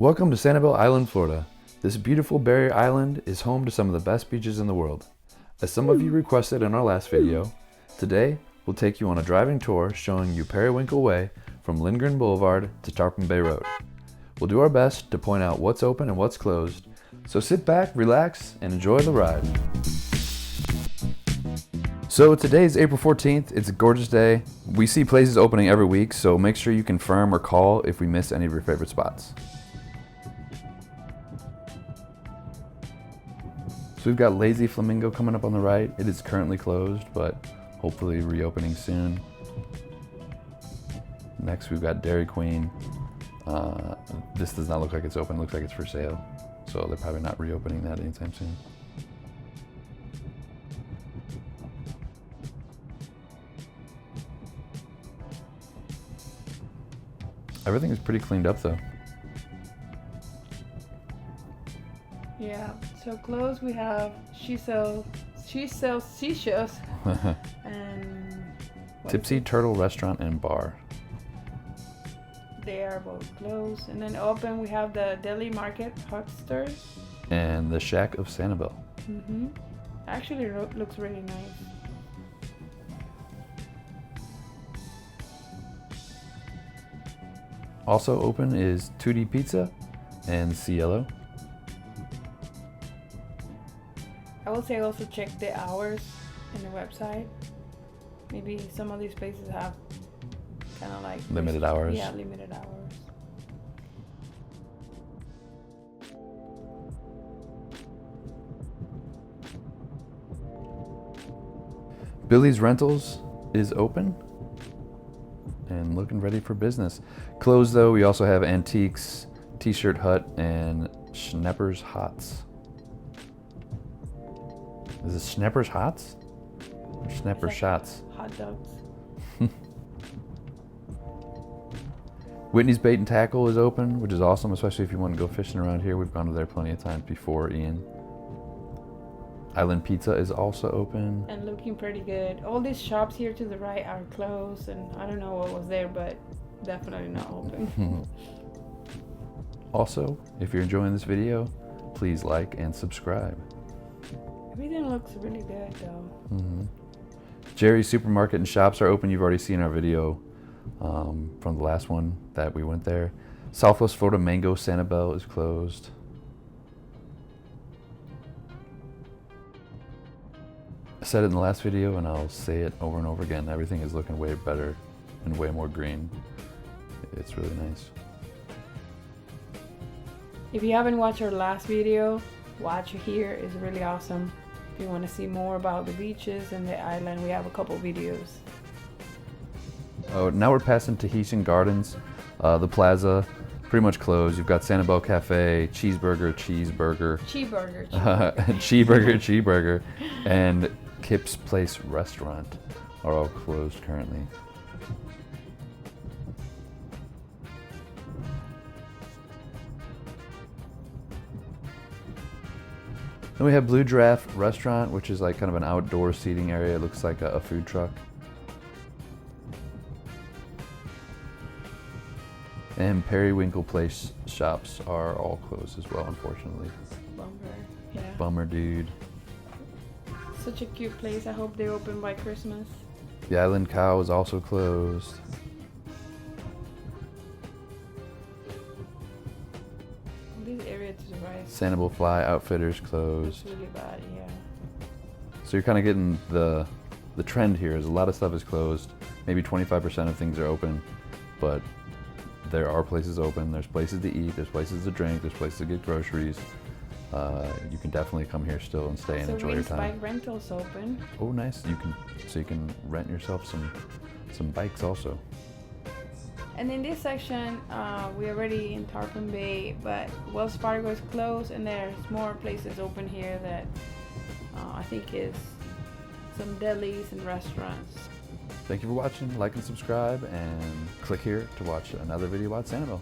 Welcome to Sanibel Island, Florida. This beautiful barrier island is home to some of the best beaches in the world. As some of you requested in our last video, today we'll take you on a driving tour showing you Periwinkle Way from Lindgren Blvd to Tarpon Bay Rd. We'll do our best to point out what's open and what's closed, so sit back, relax, and enjoy the ride. So today's April 14th, it's a gorgeous day. We see places opening every week, so make sure you confirm or call if we miss any of your favorite spots. So we've got Lazy Flamingo coming up on the right. It is currently closed, but hopefully reopening soon. Next we've got Dairy Queen. This does not look like it's open, it looks like it's for sale. So they're probably not reopening that anytime soon. Everything is pretty cleaned up though. Yeah, so close we have she sells seashells and Tipsy Turtle Restaurant and Bar. They are both closed. And then open we have the Deli Market Hucksters And the Shack of Sanibel. Actually looks really nice. Also open is 2D Pizza and Cielo. I would say also check the hours in the website. Maybe some of these places have kind of like Limited hours. Yeah, limited hours. Billy's Rentals is open and looking ready for business. Closed though, we also have Antiques, T-Shirt Hut, and Schnepper's Hots. Is it Schnepper's Hots? Or Schnepper's Like Shots? Hot dogs. Whitney's Bait and Tackle is open, which is awesome, especially if you want to go fishing around here. We've gone to there plenty of times before, Ian. Island Pizza is also open. And looking pretty good. All these shops here to the right are closed, and I don't know what was there, but definitely not open. Also, if you're enjoying this video, please like and subscribe. Everything looks really good though. Jerry's Supermarket and Shops are open. You've already seen our video from the last one that we went there. Southwest Florida Mango Sanibel is closed. I said it in the last video and I'll say it over and over again. Everything is looking way better and way more green. It's really nice. If you haven't watched our last video, watch it here. It's really awesome. If you want to see more about the beaches and the island, we have a couple videos. Oh, now we're passing Tahitian Gardens. The plaza, pretty much closed. You've got Sanibel Cafe, Cheeseburger, and Kip's Place Restaurant are all closed currently. Then we have Blue Giraffe Restaurant, which is like kind of an outdoor seating area. It looks like a food truck. And Periwinkle Place shops are all closed as well, unfortunately. Bummer, yeah. Bummer, dude. Such a cute place. I hope they open by Christmas. The Island Cow is also closed. This area to the right. Sanibel Fly Outfitters closed. It's really bad, yeah. So you're kind of getting the trend here is a lot of stuff is closed. Maybe 25% of things are open, but there are places open. There's places to eat, there's places to drink, there's places to get groceries. You can definitely come here still and stay and enjoy your time. Bike rentals open. Oh, nice. You can rent yourself some bikes also. And in this section, we're already in Tarpon Bay, but Wells Fargo is closed, and there's more places open here that I think is some delis and restaurants. Thank you for watching. Like and subscribe, and click here to watch another video about Sanibel.